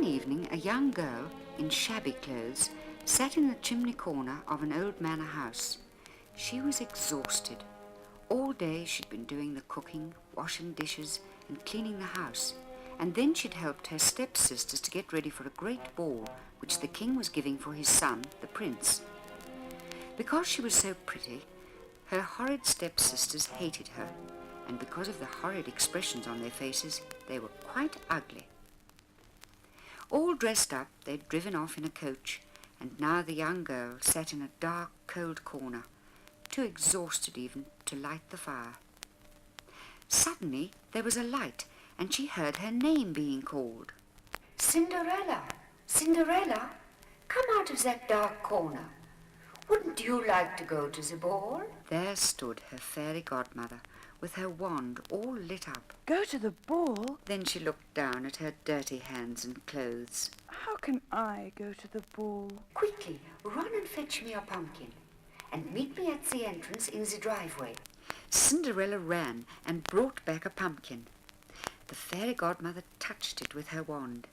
One evening, a young girl in shabby clothes sat in the chimney corner of an old manor house. She was exhausted. All day she'd been doing the cooking, washing dishes, and cleaning the house, and then she'd helped her stepsisters to get ready for a great ball which the king was giving for his son, the prince. Because she was so pretty, her horrid stepsisters hated her, and because of the horrid expressions on their faces, they were quite ugly. All dressed up, they'd driven off in a coach, and now the young girl sat in a dark, cold corner, too exhausted even to light the fire. Suddenly there was a light, and she heard her name being called. "Cinderella, Cinderella, come out of that dark corner. Wouldn't you like to go to the ball?" There stood her fairy godmother, with her wand all lit up. Go to the ball? Then she looked down at her dirty hands and clothes. How can I go to the ball? "Quickly, run and fetch me a pumpkin, and meet me at the entrance in the driveway." Cinderella ran and brought back a pumpkin. The fairy godmother touched it with her wand,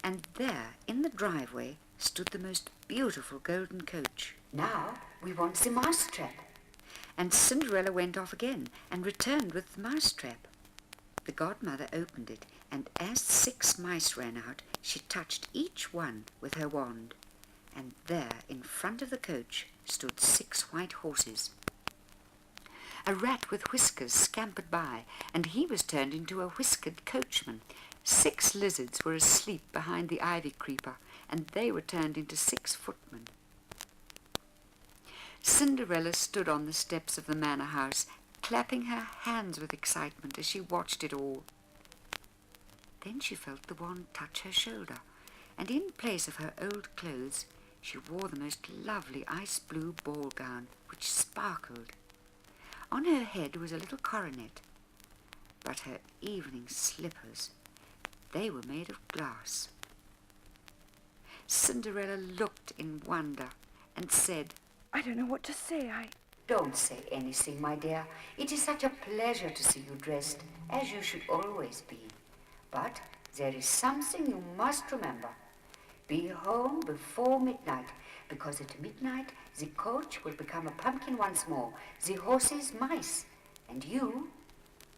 and there, in the driveway, stood the most beautiful golden coach. "Now we want the mousetrap." And Cinderella went off again and returned with the mousetrap. The godmother opened it, and as 6 mice ran out, she touched each one with her wand. And there, in front of the coach, stood 6 white horses. A rat with whiskers scampered by, and he was turned into a whiskered coachman. 6 lizards were asleep behind the ivy creeper, and they were turned into 6 footmen. Cinderella stood on the steps of the manor house, clapping her hands with excitement as she watched it all. Then she felt the wand touch her shoulder, and in place of her old clothes, she wore the most lovely ice blue ball gown, which sparkled. On her head was a little coronet, but her evening slippers, they were made of glass. Cinderella looked in wonder and said, I don't know what to say. "Don't say anything, my dear. It is such a pleasure to see you dressed, as you should always be. But there is something you must remember. Be home before midnight, because at midnight the coach will become a pumpkin once more, the horses mice, and you,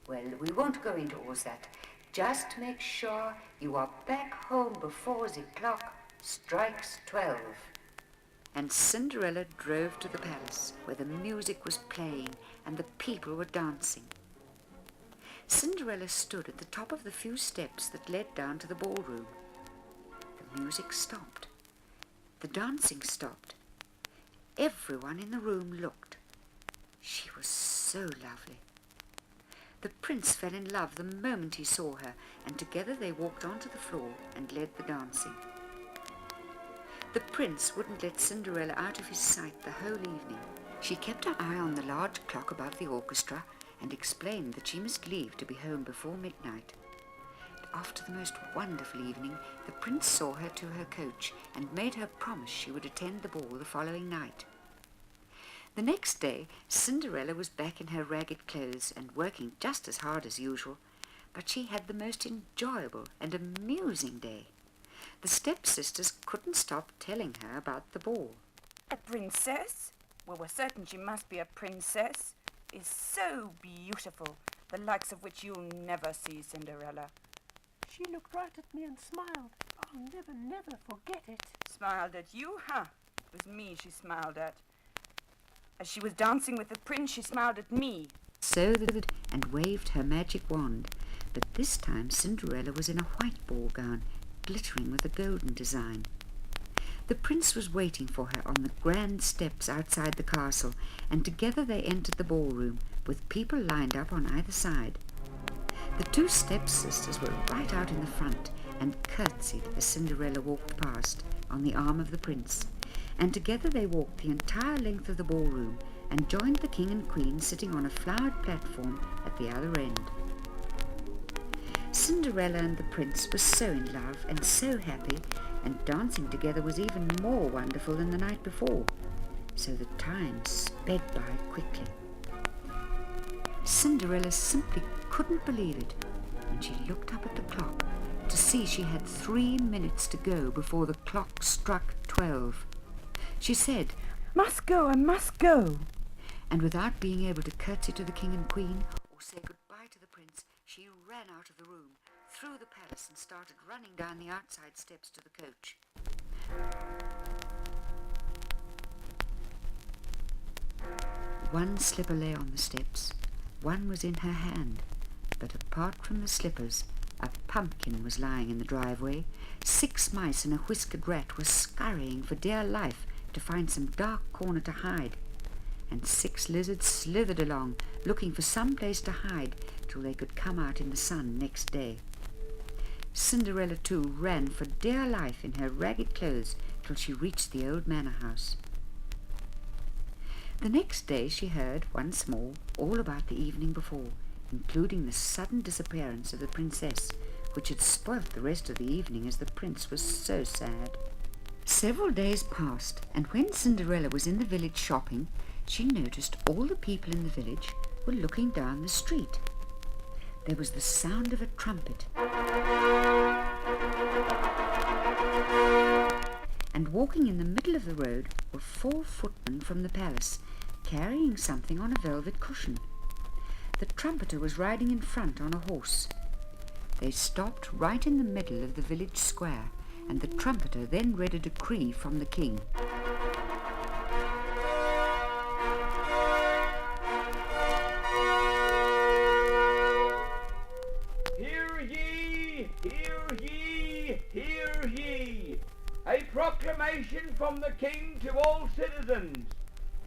well, we won't go into all that. Just make sure you are back home before the clock strikes 12. And Cinderella drove to the palace, where the music was playing and the people were dancing. Cinderella stood at the top of the few steps that led down to the ballroom. The music stopped. The dancing stopped. Everyone in the room looked. She was so lovely. The prince fell in love the moment he saw her, and together they walked onto the floor and led the dancing. The prince wouldn't let Cinderella out of his sight the whole evening. She kept her eye on the large clock above the orchestra and explained that she must leave to be home before midnight. After the most wonderful evening, the prince saw her to her coach and made her promise she would attend the ball the following night. The next day, Cinderella was back in her ragged clothes and working just as hard as usual, but she had the most enjoyable and amusing day. The stepsisters couldn't stop telling her about the ball. A princess? Well, we're certain she must be a princess. Is so beautiful, the likes of which you'll never see, Cinderella. She looked right at me and smiled. I'll never forget it. Smiled at you, huh? It was me she smiled at. As she was dancing with the prince, she smiled at me. So and waved her magic wand, but this time Cinderella was in a white ball gown, glittering with a golden design. The prince was waiting for her on the grand steps outside the castle, and together they entered the ballroom, with people lined up on either side. The 2 stepsisters were right out in the front and curtsied as Cinderella walked past on the arm of the prince, and together they walked the entire length of the ballroom and joined the king and queen sitting on a flowered platform at the other end. Cinderella and the prince were so in love and so happy, and dancing together was even more wonderful than the night before, so the time sped by quickly. Cinderella simply couldn't believe it. When she looked up at the clock, to see she had 3 minutes to go before the clock struck 12. She said, "Must go, I must go." and without being able to curtsy to the king and queen or say goodbye to the prince, she ran out of the room, through the palace, and started running down the outside steps to the coach. One slipper lay on the steps, one was in her hand, but apart from the slippers, a pumpkin was lying in the driveway. 6 mice and a whiskered rat were scurrying for dear life to find some dark corner to hide, and 6 lizards slithered along, looking for some place to hide till they could come out in the sun next day. Cinderella, too, ran for dear life in her ragged clothes till she reached the old manor house. The next day she heard once more all about the evening before, including the sudden disappearance of the princess, which had spoilt the rest of the evening, as the prince was so sad. Several days passed, and when Cinderella was in the village shopping, she noticed all the people in the village were looking down the street. There was the sound of a trumpet, and walking in the middle of the road were 4 footmen from the palace, carrying something on a velvet cushion. The trumpeter was riding in front on a horse. They stopped right in the middle of the village square, and the trumpeter then read a decree from the king. Hear ye, hear ye, hear ye! A proclamation from the king to all citizens.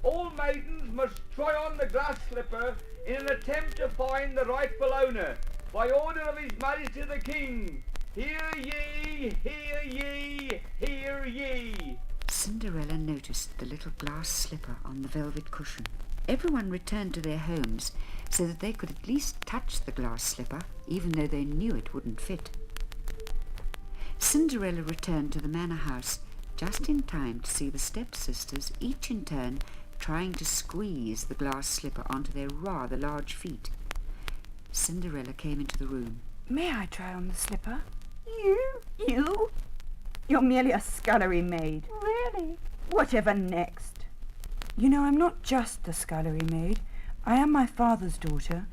All maidens must try on the glass slipper in an attempt to find the rightful owner, by order of His Majesty the King. Hear ye, hear ye, hear ye! Cinderella noticed the little glass slipper on the velvet cushion. Everyone returned to their homes so that they could at least touch the glass slipper, even though they knew it wouldn't fit. Cinderella returned to the manor house just in time to see the stepsisters, each in turn, trying to squeeze the glass slipper onto their rather large feet. Cinderella came into the room. "May I try on the slipper?" You? You're merely a scullery maid. Really? Whatever next? You know, I'm not just the scullery maid. I am my father's daughter,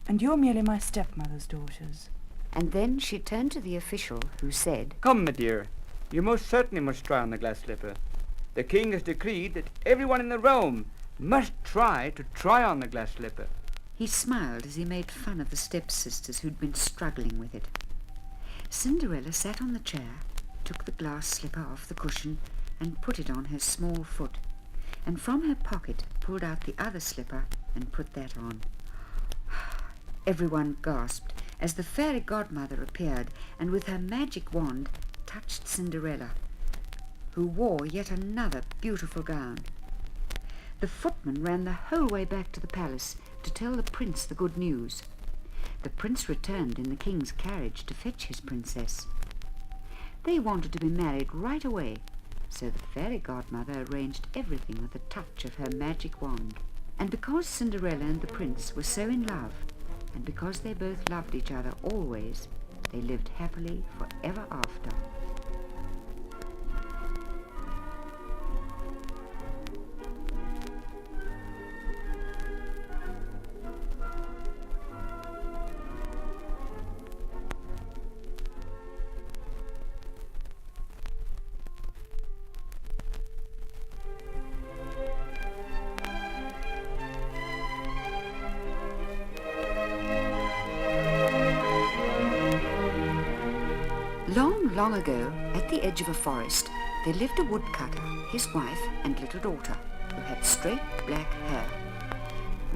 and you're merely my stepmother's daughters. And then she turned to the official, who said, Come, my dear, you most certainly must try on the glass slipper. The king has decreed that everyone in the realm must try on the glass slipper. He smiled as he made fun of the stepsisters who'd been struggling with it. Cinderella sat on the chair, took the glass slipper off the cushion and put it on her small foot, and from her pocket pulled out the other slipper and put that on. Everyone gasped as the fairy godmother appeared and with her magic wand touched Cinderella, who wore yet another beautiful gown. The footman ran the whole way back to the palace to tell the prince the good news. The prince returned in the king's carriage to fetch his princess. They wanted to be married right away, so the fairy godmother arranged everything with a touch of her magic wand. And because Cinderella and the prince were so in love, and because they both loved each other always, they lived happily forever after. Long ago, at the edge of a forest, there lived a woodcutter, his wife and little daughter, who had straight black hair.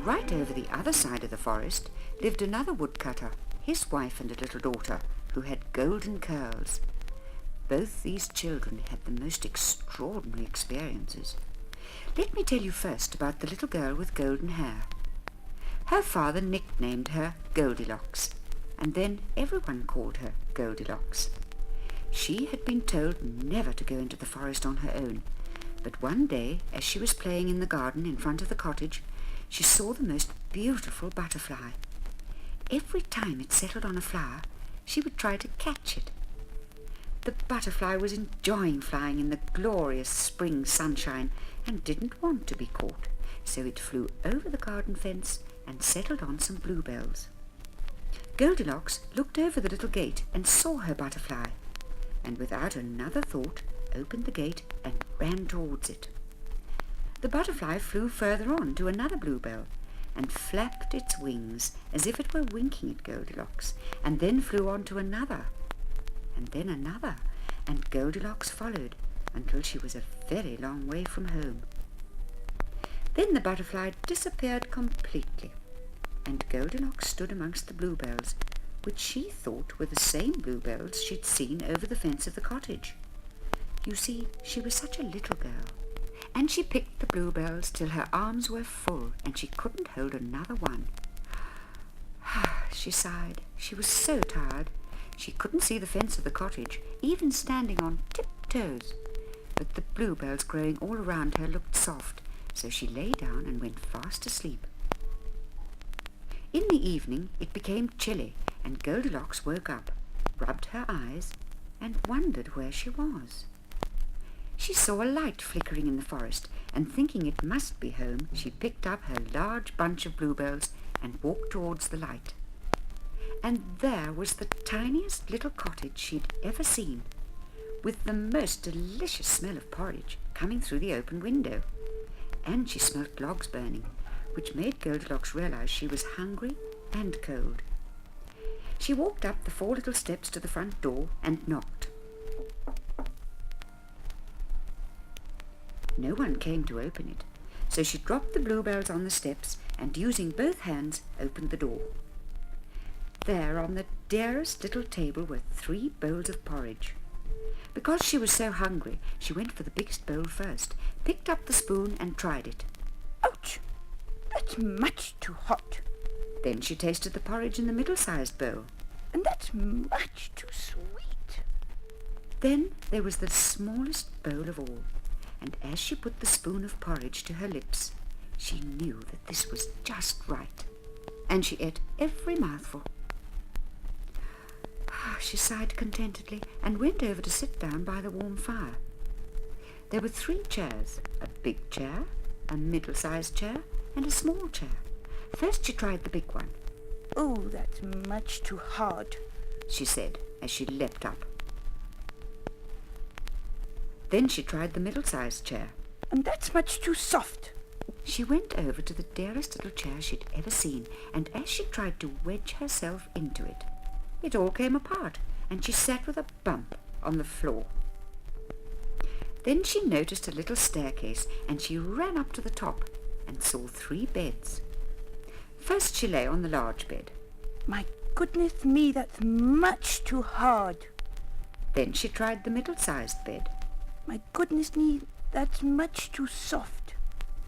Right over the other side of the forest lived another woodcutter, his wife and a little daughter, who had golden curls. Both these children had the most extraordinary experiences. Let me tell you first about the little girl with golden hair. Her father nicknamed her Goldilocks, and then everyone called her Goldilocks. She had been told never to go into the forest on her own, but one day, as she was playing in the garden in front of the cottage, she saw the most beautiful butterfly. Every time it settled on a flower, she would try to catch it. The butterfly was enjoying flying in the glorious spring sunshine and didn't want to be caught, so it flew over the garden fence and settled on some bluebells. Goldilocks looked over the little gate and saw her butterfly, and without another thought opened the gate and ran towards it. The butterfly flew further on to another bluebell and flapped its wings as if it were winking at Goldilocks, and then flew on to another, and then another, and Goldilocks followed until she was a very long way from home. Then the butterfly disappeared completely, and Goldilocks stood amongst the bluebells, which she thought were the same bluebells she'd seen over the fence of the cottage. You see, she was such a little girl, and she picked the bluebells till her arms were full and she couldn't hold another one. She sighed. She was so tired. She couldn't see the fence of the cottage, even standing on tiptoes. But the bluebells growing all around her looked soft, so she lay down and went fast asleep. In the evening it became chilly, and Goldilocks woke up, rubbed her eyes, and wondered where she was. She saw a light flickering in the forest, and thinking it must be home, she picked up her large bunch of bluebells and walked towards the light. And there was the tiniest little cottage she'd ever seen, with the most delicious smell of porridge coming through the open window. And she smelt logs burning, which made Goldilocks realize she was hungry and cold. She walked up the 4 little steps to the front door and knocked. No one came to open it, so she dropped the bluebells on the steps and, using both hands, opened the door. There on the dearest little table were 3 bowls of porridge. Because she was so hungry, she went for the biggest bowl first, picked up the spoon and tried it. Ouch! That's much too hot. Then she tasted the porridge in the middle-sized bowl. And that's much too sweet. Then there was the smallest bowl of all, and as she put the spoon of porridge to her lips, she knew that this was just right, and she ate every mouthful. She sighed contentedly and went over to sit down by the warm fire. There were 3 chairs, a big chair, a middle-sized chair, and a small chair. First she tried the big one. Oh, that's much too hard, she said as she leapt up. Then she tried the middle-sized chair. And that's much too soft. She went over to the dearest little chair she'd ever seen, and as she tried to wedge herself into it, it all came apart, and she sat with a bump on the floor. Then she noticed a little staircase, and she ran up to the top and saw 3 beds. First she lay on the large bed. My goodness me, that's much too hard. Then she tried the middle-sized bed. My goodness me, that's much too soft.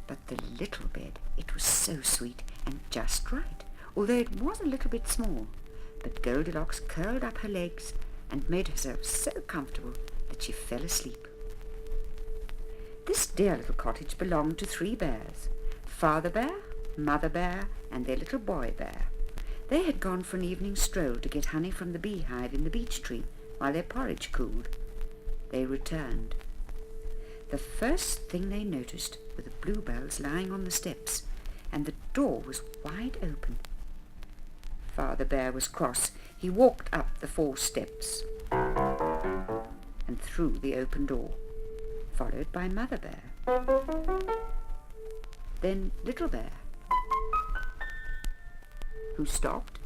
But the little bed, it was so sweet and just right, although it was a little bit small. But Goldilocks curled up her legs and made herself so comfortable that she fell asleep. This dear little cottage belonged to 3 bears, Father Bear, Mother Bear, and their little boy bear. They had gone for an evening stroll to get honey from the beehive in the beech tree while their porridge cooled. They returned. The first thing they noticed were the bluebells lying on the steps, and the door was wide open. Father Bear was cross. He walked up the 4 steps and through the open door, followed by Mother Bear. Then Little Bear, who stopped,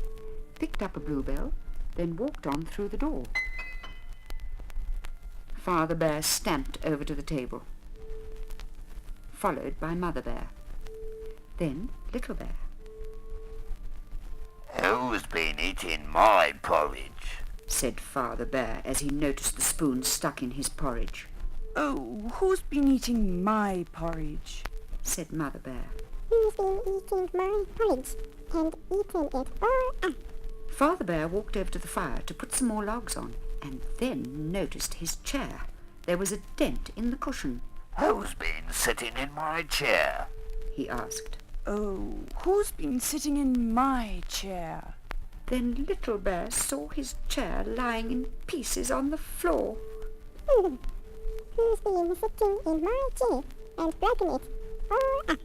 picked up a bluebell, then walked on through the door. Father Bear stamped over to the table, followed by Mother Bear. Then Little Bear. Who's been eating my porridge? Said Father Bear as he noticed the spoon stuck in his porridge. Oh, who's been eating my porridge? Said Mother Bear. Who's been eating my porridge and eating it all up? Father Bear walked over to the fire to put some more logs on, and then noticed his chair. There was a dent in the cushion. Who's been sitting in my chair? He asked. Oh, who's been sitting in my chair? Then Little Bear saw his chair lying in pieces on the floor. Who's been sitting in my chair and broken it all up?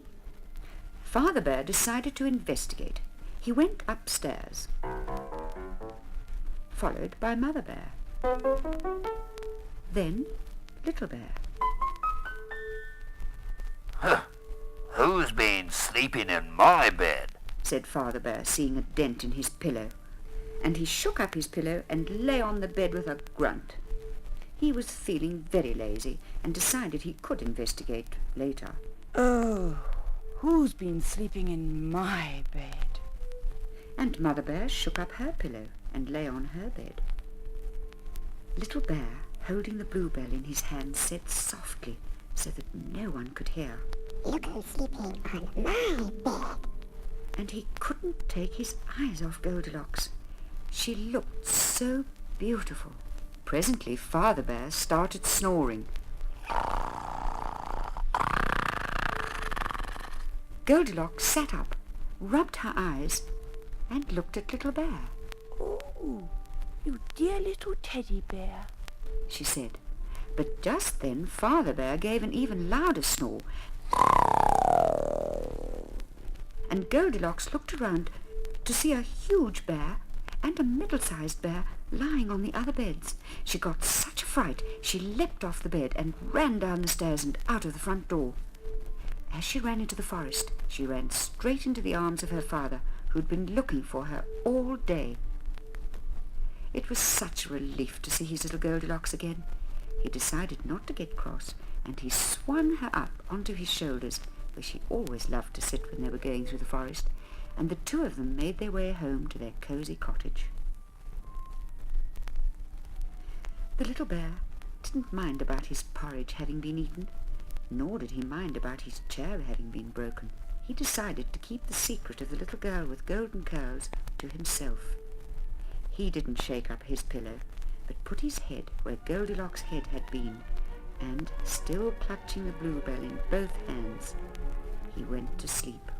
Father Bear decided to investigate. He went upstairs, followed by Mother Bear. Then Little Bear. Who's been sleeping in my bed? Said Father Bear, seeing a dent in his pillow. And he shook up his pillow and lay on the bed with a grunt. He was feeling very lazy and decided he could investigate later. Oh, who's been sleeping in my bed? And Mother Bear shook up her pillow and lay on her bed. Little Bear, holding the bluebell in his hand, said softly so that no one could hear. Look who's sleeping on my bed. And he couldn't take his eyes off Goldilocks. She looked so beautiful. Presently Father Bear started snoring. Goldilocks sat up, rubbed her eyes, and looked at Little Bear. Oh, you dear little teddy bear. She said. But just then Father Bear gave an even louder snore. And Goldilocks looked around to see a huge bear and a middle-sized bear lying on the other beds. She got such a fright, she leapt off the bed and ran down the stairs and out of the front door. As she ran into the forest, she ran straight into the arms of her father, who'd been looking for her all day. It was such a relief to see his little Goldilocks again. He decided not to get cross, and he swung her up onto his shoulders, where she always loved to sit when they were going through the forest, and the two of them made their way home to their cosy cottage. The little bear didn't mind about his porridge having been eaten, nor did he mind about his chair having been broken. He decided to keep the secret of the little girl with golden curls to himself. He didn't shake up his pillow, but put his head where Goldilocks' head had been, and, still clutching the bluebell in both hands, he went to sleep.